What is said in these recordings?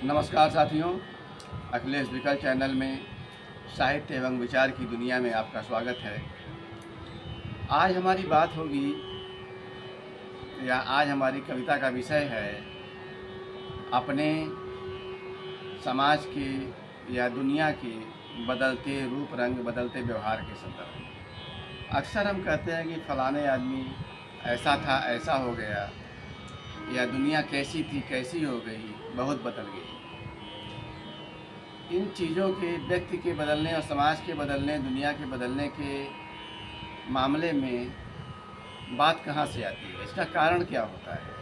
नमस्कार साथियों, अखिलेश विकल चैनल में साहित्य एवं विचार की दुनिया में आपका स्वागत है। आज हमारी बात होगी या आज हमारी कविता का विषय है अपने समाज के या दुनिया के बदलते रूप रंग, बदलते व्यवहार के संदर्भ में। अक्सर हम कहते हैं कि फलाने आदमी ऐसा था, ऐसा हो गया, या दुनिया कैसी थी, कैसी हो गई, बहुत बदल गई। इन चीज़ों के व्यक्ति के बदलने और समाज के बदलने, दुनिया के बदलने के मामले में बात कहाँ से आती है, इसका कारण क्या होता है?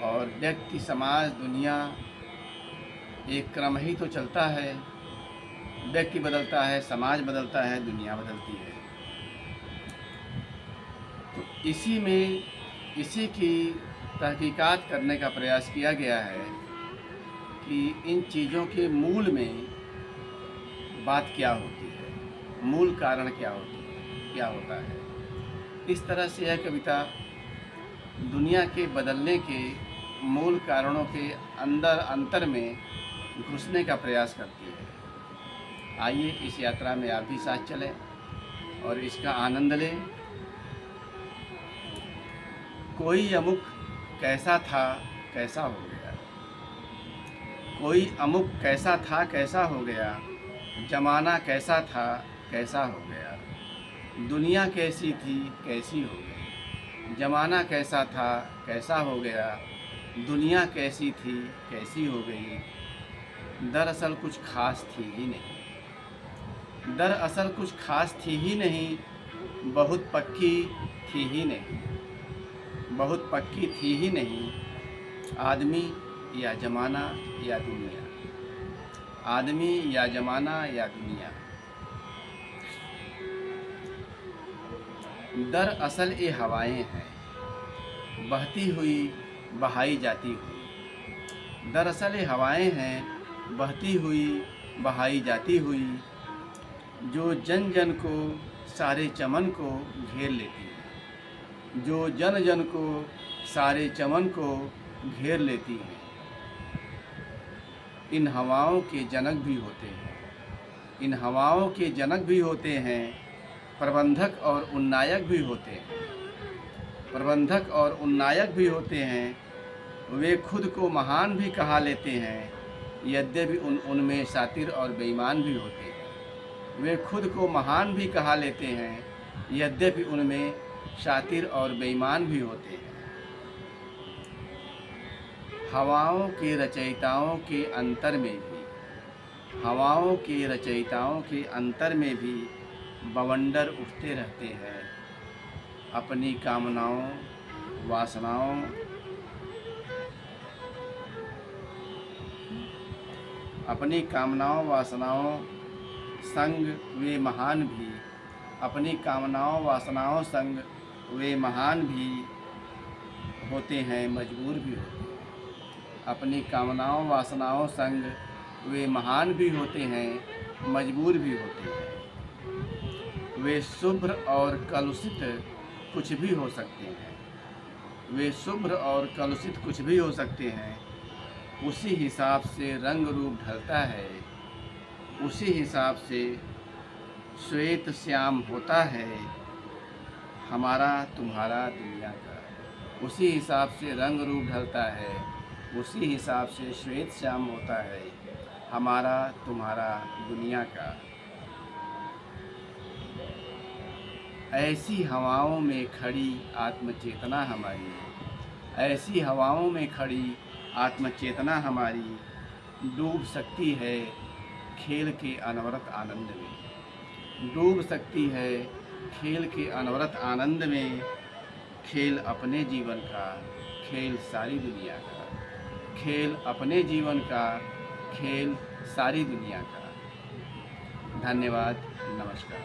और व्यक्ति, समाज, दुनिया एक क्रम ही तो चलता है। व्यक्ति बदलता है, समाज बदलता है, दुनिया बदलती है। तो इसी की तहकीकात करने का प्रयास किया गया है कि इन चीज़ों के मूल में बात क्या होती है, मूल कारण क्या होता है। इस तरह से यह कविता दुनिया के बदलने के मूल कारणों के अंतर में घुसने का प्रयास करती है। आइए इस यात्रा में आप भी साथ चलें और इसका आनंद लें। कोई अमुक कैसा था, कैसा हो गया। कोई अमुक कैसा था, कैसा हो गया। जमाना कैसा था, कैसा हो गया। दुनिया कैसी थी, कैसी हो गई। जमाना कैसा था, कैसा हो गया। दुनिया कैसी थी, कैसी हो गई। दरअसल कुछ खास थी ही नहीं। दरअसल कुछ खास थी ही नहीं। बहुत पक्की थी ही नहीं। बहुत पक्की थी ही नहीं। आदमी या ज़माना या दुनिया। आदमी या ज़माना या दुनिया। दरअसल ये हवाएं हैं, बहती हुई, बहाई जाती हुई। दरअसल ये हवाएं हैं, बहती हुई, बहाई जाती हुई, जो जन जन को, सारे चमन को घेर लेती हैं। जो जन जन को, सारे चमन को घेर लेती हैं। इन हवाओं के जनक भी होते हैं। इन हवाओं के जनक भी होते हैं। प्रबंधक और उन्नायक भी होते हैं। प्रबंधक और उन्नायक भी होते हैं। वे खुद को महान भी कहा लेते हैं, यद्यपि उनमें शातिर और बेईमान भी होते हैं। वे खुद को महान भी कहा लेते हैं, यद्यपि उनमें शातिर और बेईमान भी होते हैं। हवाओं के रचयिताओं के अंतर में भी, हवाओं के रचयिताओं के अंतर में भी बवंडर उठते रहते हैं। अपनी कामनाओं, वासनाओं, अपनी कामनाओं वासनाओं संग वे महान भी, अपनी कामनाओं वासनाओं संग वे महान भी होते हैं, मजबूर भी होते हैं। अपनी कामनाओं वासनाओं संग वे महान भी होते हैं, मजबूर भी होते हैं। वे शुभ्र और कलुषित कुछ भी हो सकते हैं। वे शुभ्र और कलुषित कुछ भी हो सकते हैं। उसी हिसाब से रंग रूप ढलता है। उसी हिसाब से श्वेत श्याम होता है हमारा तुम्हारा दुनिया का। उसी हिसाब से रंग रूप ढलता है। उसी हिसाब से श्वेत श्याम होता है हमारा तुम्हारा दुनिया का। ऐसी हवाओं में खड़ी आत्मचेतना हमारी, ऐसी हवाओं में खड़ी आत्मचेतना हमारी डूब सकती है खेल के अनवरत आनंद में। डूब सकती है खेल के अनवरत आनंद में। खेल अपने जीवन का, खेल सारी दुनिया का। खेल अपने जीवन का, खेल सारी दुनिया का। धन्यवाद, नमस्कार।